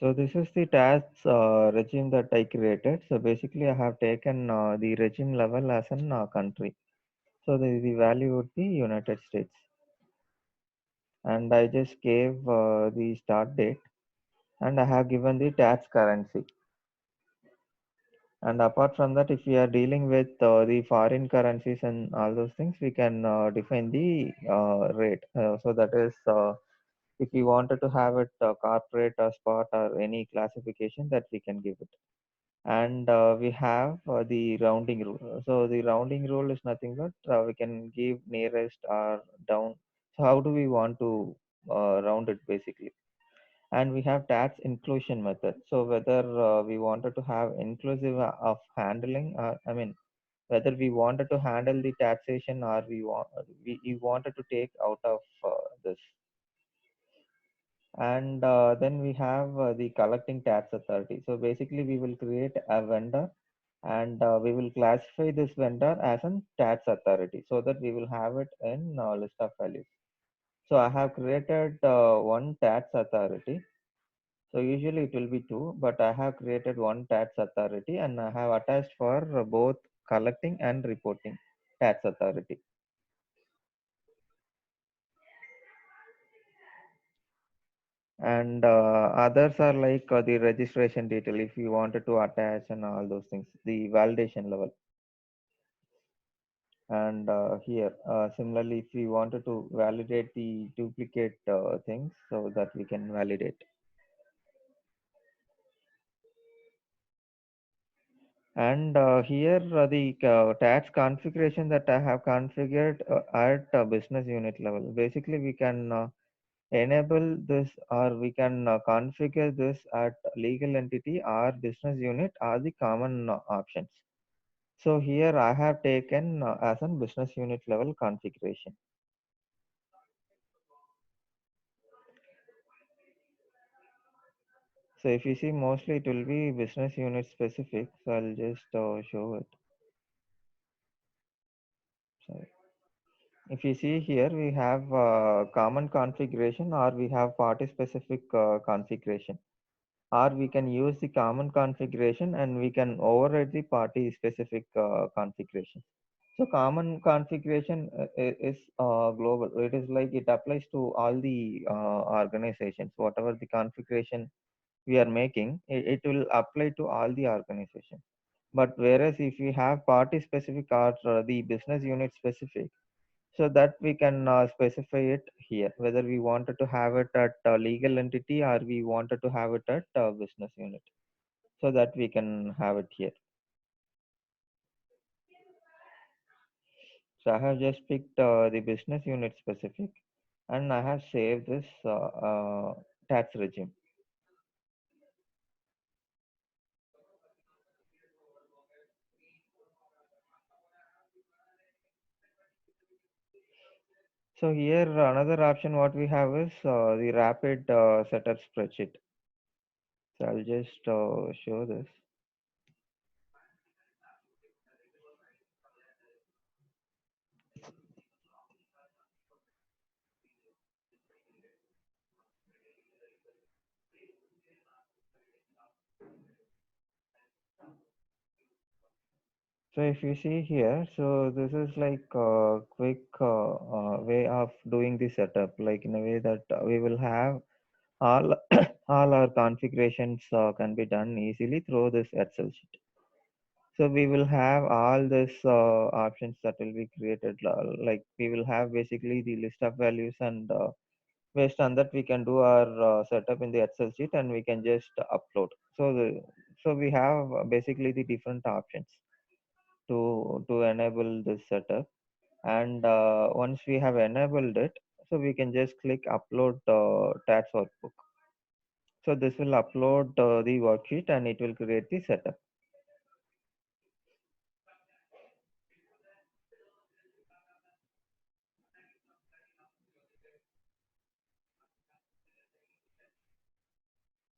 So this is the tax regime that I created. So basically, I have taken the regime level as an country. So the value would be United States, and I just gave the start date, and I have given the tax currency. And apart from that, if we are dealing with the foreign currencies and all those things, we can define the rate. So that is, if we wanted to have it corporate or spot or any classification, that we can give it. And we have the rounding rule. So the rounding rule is nothing but we can give nearest or down. So how do we want to round it basically? And we have tax inclusion method. So whether we wanted to have inclusive of handling, I mean whether we wanted to handle the taxation or we wanted to take out of this. And then we have the collecting tax authority. So basically we will create a vendor, and we will classify this vendor as a tax authority so that we will have it in list of values. So I have created one tax authority. So usually it will be two, but I have created one tax authority, and I have attached for both collecting and reporting tax authority. And others are like the registration detail if you wanted to attach and all those things, the validation level. And here, similarly, if we wanted to validate the duplicate things, so that we can validate. And here, the tax configuration that I have configured at business unit level. Basically, we can enable this, or we can configure this at legal entity or business unit are the common options. So here I have taken as a business unit level configuration. So if you see, mostly it will be business unit specific. So I'll just show it. Sorry. If you see here, we have common configuration, or we have party specific configuration, or we can use the common configuration and we can override the party specific configuration. So common configuration is global. It is like it applies to all the organizations. Whatever the configuration we are making, it will apply to all the organizations. But whereas if we have party specific or the business unit specific, so that we can specify it here, whether we wanted to have it at legal entity or we wanted to have it at business unit, so that we can have it here. So I have just picked the business unit specific, and I have saved this tax regime. So here another option what we have is the rapid setup spreadsheet. So I'll just show this. So if you see here, so this is like a quick way of doing the setup, like in a way that we will have all all our configurations can be done easily through this Excel sheet. So we will have all this options that will be created. Like we will have basically the list of values, and based on that we can do our setup in the Excel sheet, and we can just upload. So we have basically the different options to enable this setup. And once we have enabled it, so we can just click upload tax workbook. So this will upload the worksheet, and it will create the setup.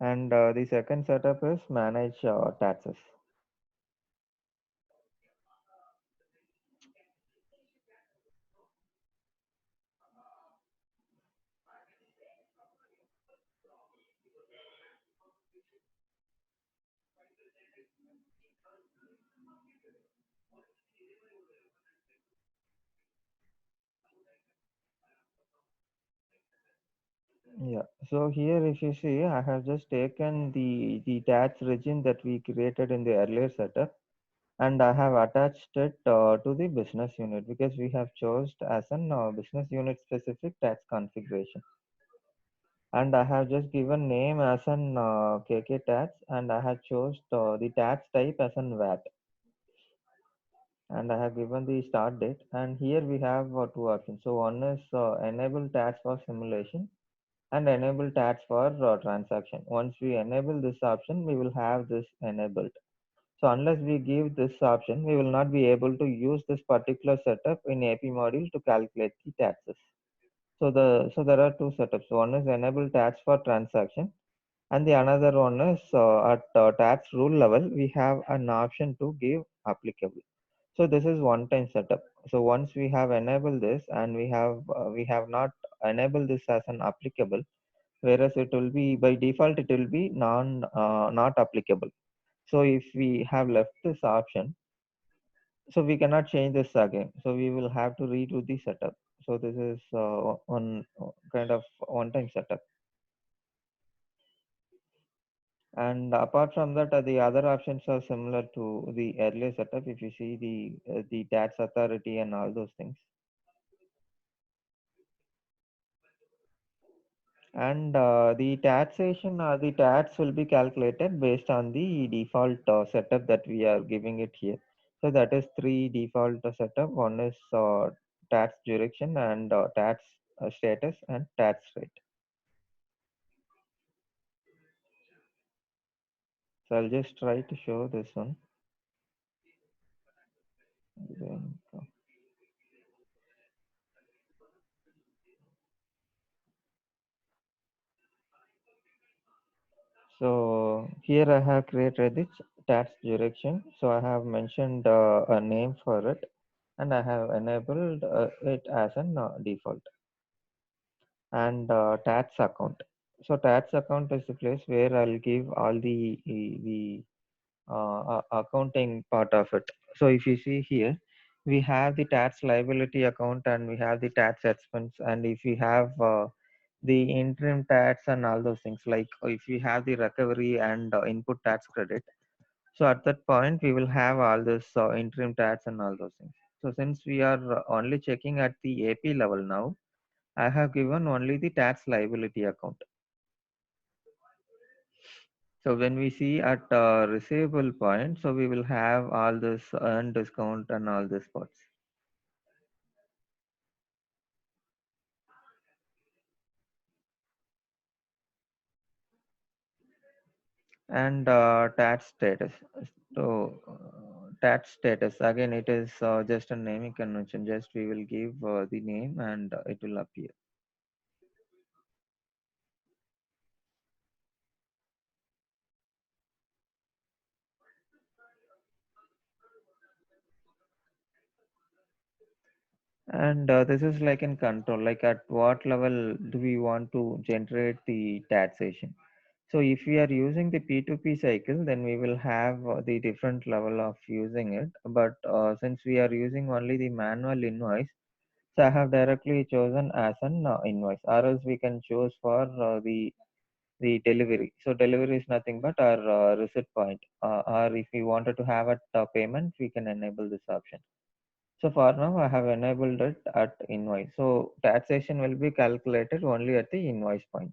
And the second setup is manage taxes. Yeah. So here, if you see, I have just taken the tax regime that we created in the earlier setup, and I have attached it to the business unit because we have chosen as an business unit specific tax configuration. And I have just given name as an KK tax, and I have chosen the tax type as an VAT, and I have given the start date. And here we have two options. So one is enable tax for simulation and enable tax for transaction. Once we enable this option, we will have this enabled. So unless we give this option, we will not be able to use this particular setup in AP module to calculate the taxes. So there are two setups. One is enable tax for transaction, and the another one is at tax rule level we have an option to give applicable. So this is one time setup. So once we have enabled this and we have not enabled this as an applicable, whereas it will be by default it will be not applicable. So if we have left this option, so we cannot change this again, so we will have to redo the setup. So this is one kind of one time setup. And apart from that, the other options are similar to the earlier setup. If you see the tax authority and all those things, and the taxation or the tax will be calculated based on the default setup that we are giving it here. So that is three default setup. One is tax jurisdiction and tax status and tax rate. So I'll just try to show this one. Then, so here I have created this tax jurisdiction. So I have mentioned a name for it, and I have enabled it as an default. And tax account. So tax account is the place where I'll give all the accounting part of it. So if you see here, we have the tax liability account and we have the tax expense, and if we have the interim tax and all those things, like if we have the recovery and input tax credit. So at that point, we will have all this interim tax and all those things. So since we are only checking at the AP level now, I have given only the tax liability account. So when we see at receivable point, so we will have all this earned discount and all these parts. And tax status. So tax status, again, it is just a naming convention. Just we will give the name and it will appear. And this is like in control, like at what level do we want to generate the taxation. So if we are using the P2P cycle, then we will have the different level of using it. But since we are using only the manual invoice, so I have directly chosen as an invoice, or else we can choose for the delivery. So delivery is nothing but our receipt point. Or if we wanted to have a payment, we can enable this option. So for now, I have enabled it at invoice. So taxation will be calculated only at the invoice point.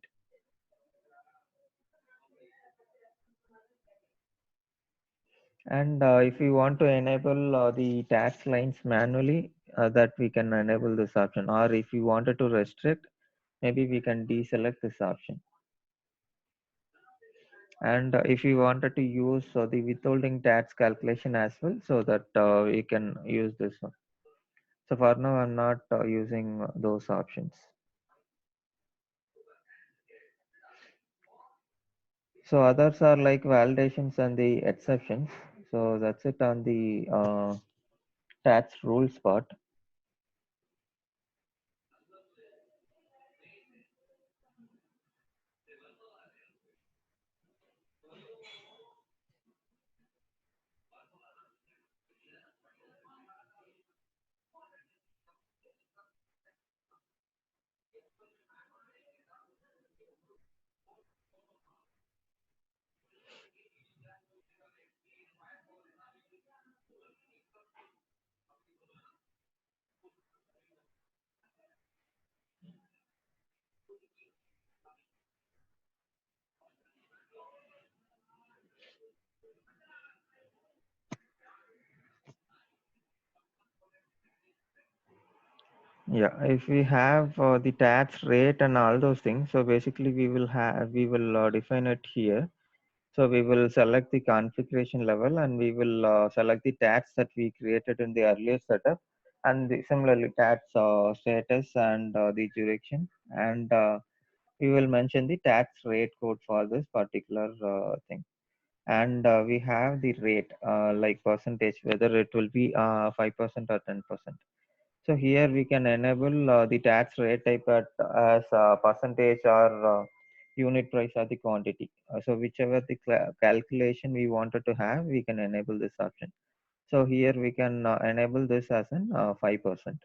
And if we want to enable the tax lines manually, that we can enable this option. Or if we wanted to restrict, maybe we can deselect this option. And if we wanted to use the withholding tax calculation as well, so that we can use this one. So for now, I'm not using those options. So others are like validations and the exceptions. So that's it on the tax rules part. Yeah, if we have the tax rate and all those things, so basically we will define it here. So we will select the configuration level and we will select the tags that we created in the earlier setup, and similarly tags status and the duration, and we will mention the tax rate code for this particular thing. And we have the rate like percentage, whether it will be 5% or 10%. So here we can enable the tax rate type as percentage or unit price or the quantity. So whichever the calculation we wanted to have, we can enable this option. So here we can enable this as an 5%.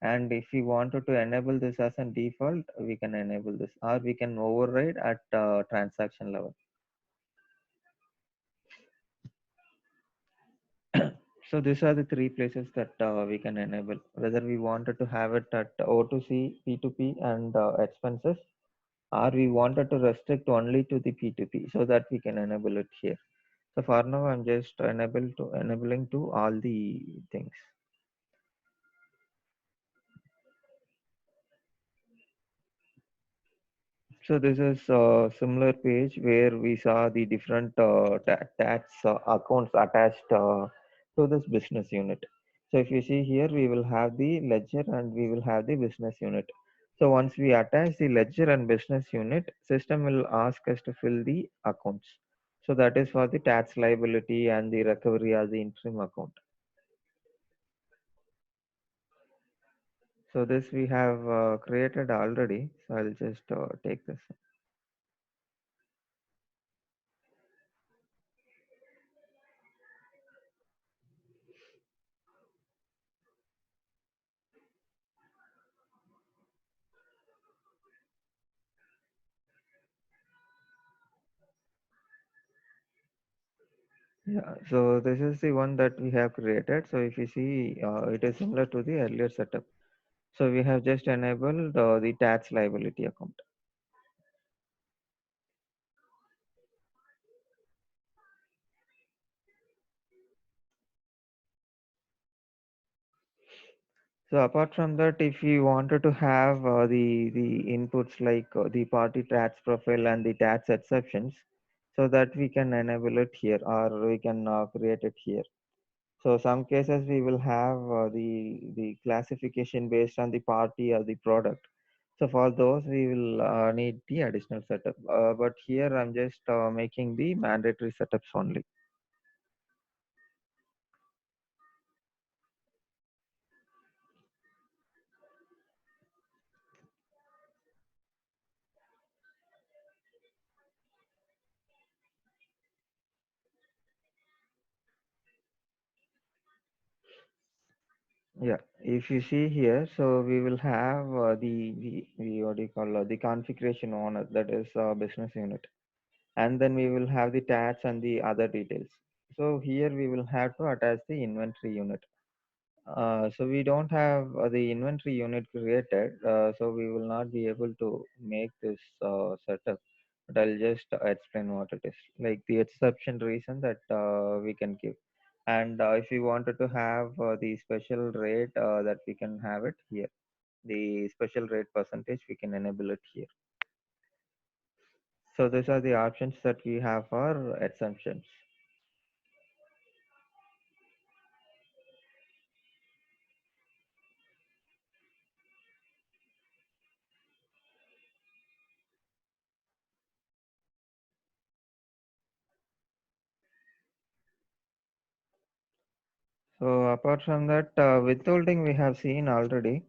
And if we wanted to enable this as a default, we can enable this, or we can override at transaction level. So these are the three places that we can enable, whether we wanted to have it at O2C, P2P, and expenses, or we wanted to restrict only to the P2P, so that we can enable it here. So for now, I'm just enabling to all the things. So this is a similar page where we saw the different tax accounts attached to this business unit. So if you see here, we will have the ledger and we will have the business unit. So once we attach the ledger and business unit, system will ask us to fill the accounts. So that is for the tax liability and the recovery as the interim account. So this we have created already. So I'll just take this. Yeah, so this is the one that we have created. So if you see, it is similar to the earlier setup. So we have just enabled the tax liability account. So apart from that, if you wanted to have the inputs like the party tax profile and the tax exceptions, so that we can enable it here, or we can create it here. So some cases we will have the classification based on the party or the product. So for those we will need the additional setup. But here I'm just making the mandatory setups only. Yeah, if you see here, so we will have the what do you call the configuration owner, that is business unit, and then we will have the tax and the other details. So here we will have to attach the inventory unit. So we don't have the inventory unit created, so we will not be able to make this setup. But I'll just explain what it is, like the exception reason that we can give. And if you wanted to have the special rate, that we can have it here. The special rate percentage, we can enable it here. So these are the options that we have for exemptions. So apart from that, withholding we have seen already.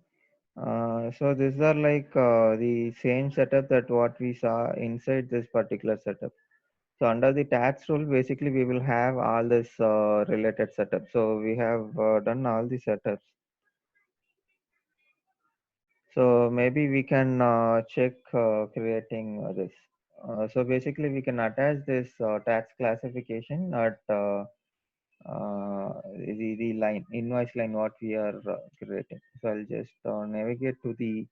So these are like the same setup that what we saw inside this particular setup. So under the tax rule, basically we will have all this related setup. So we have done all the setups. So maybe we can check creating this. So basically we can attach this tax classification at the line, invoice line what we are creating. So I'll just navigate to the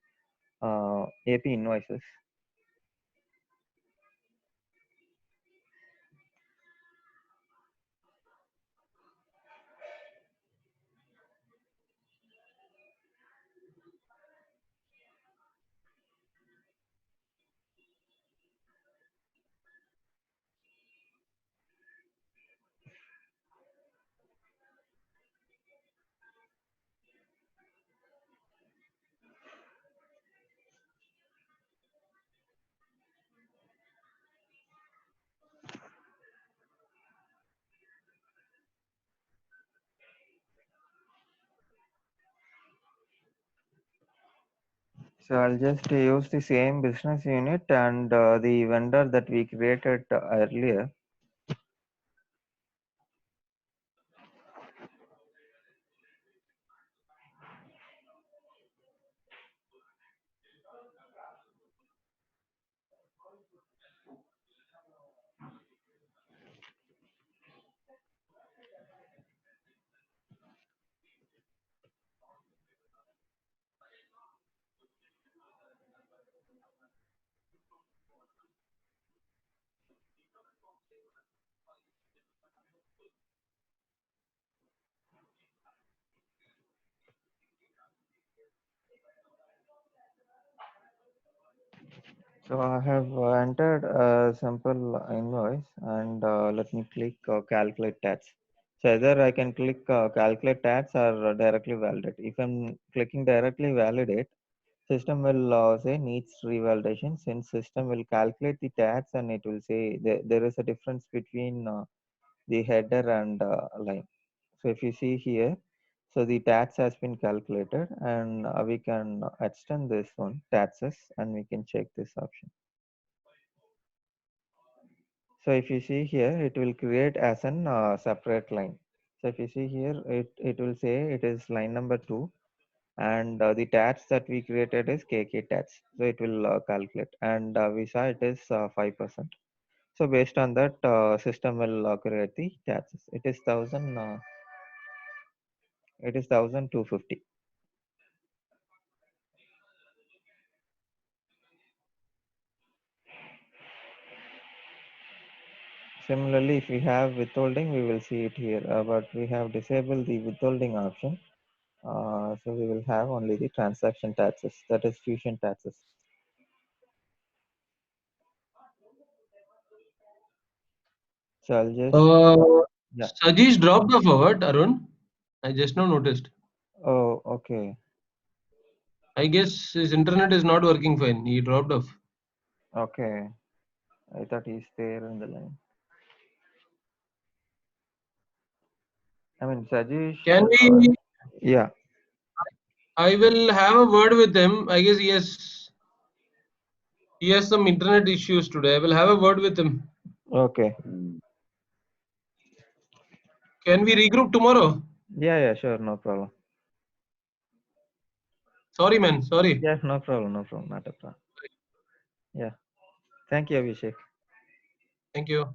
AP invoices. So I'll just use the same business unit and the vendor that we created earlier. So I have entered a simple invoice and let me click calculate tax. So either I can click calculate tax or directly validate. If I'm clicking directly validate, system will say needs revalidation, since system will calculate the tax and it will say there is a difference between the header and line. So if you see here, so the tax has been calculated and we can extend this one taxes and we can check this option. So if you see here, it will create as an separate line. So if you see here, it will say it is line number 2 and the tax that we created is KK tax. So it will calculate and we saw it is 5%. So based on that, system will create the taxes. It is 1,250. Similarly, if we have withholding, we will see it here, but we have disabled the withholding option. So we will have only the transaction taxes, that is fusion taxes. So I'll just, yeah. Sajish dropped off what, Arun? I just now noticed. Oh, okay. I guess his internet is not working fine. He dropped off. Okay. I thought he's there in the line. I mean, Sajesh, Can we? yeah. I will have a word with him. I guess he has some internet issues today. I will have a word with him. Okay. Can we regroup tomorrow? Yeah, yeah, sure. No problem. Sorry, man. Sorry. Yeah, no problem. No problem. Not a problem. Yeah. Thank you, Abhishek. Thank you.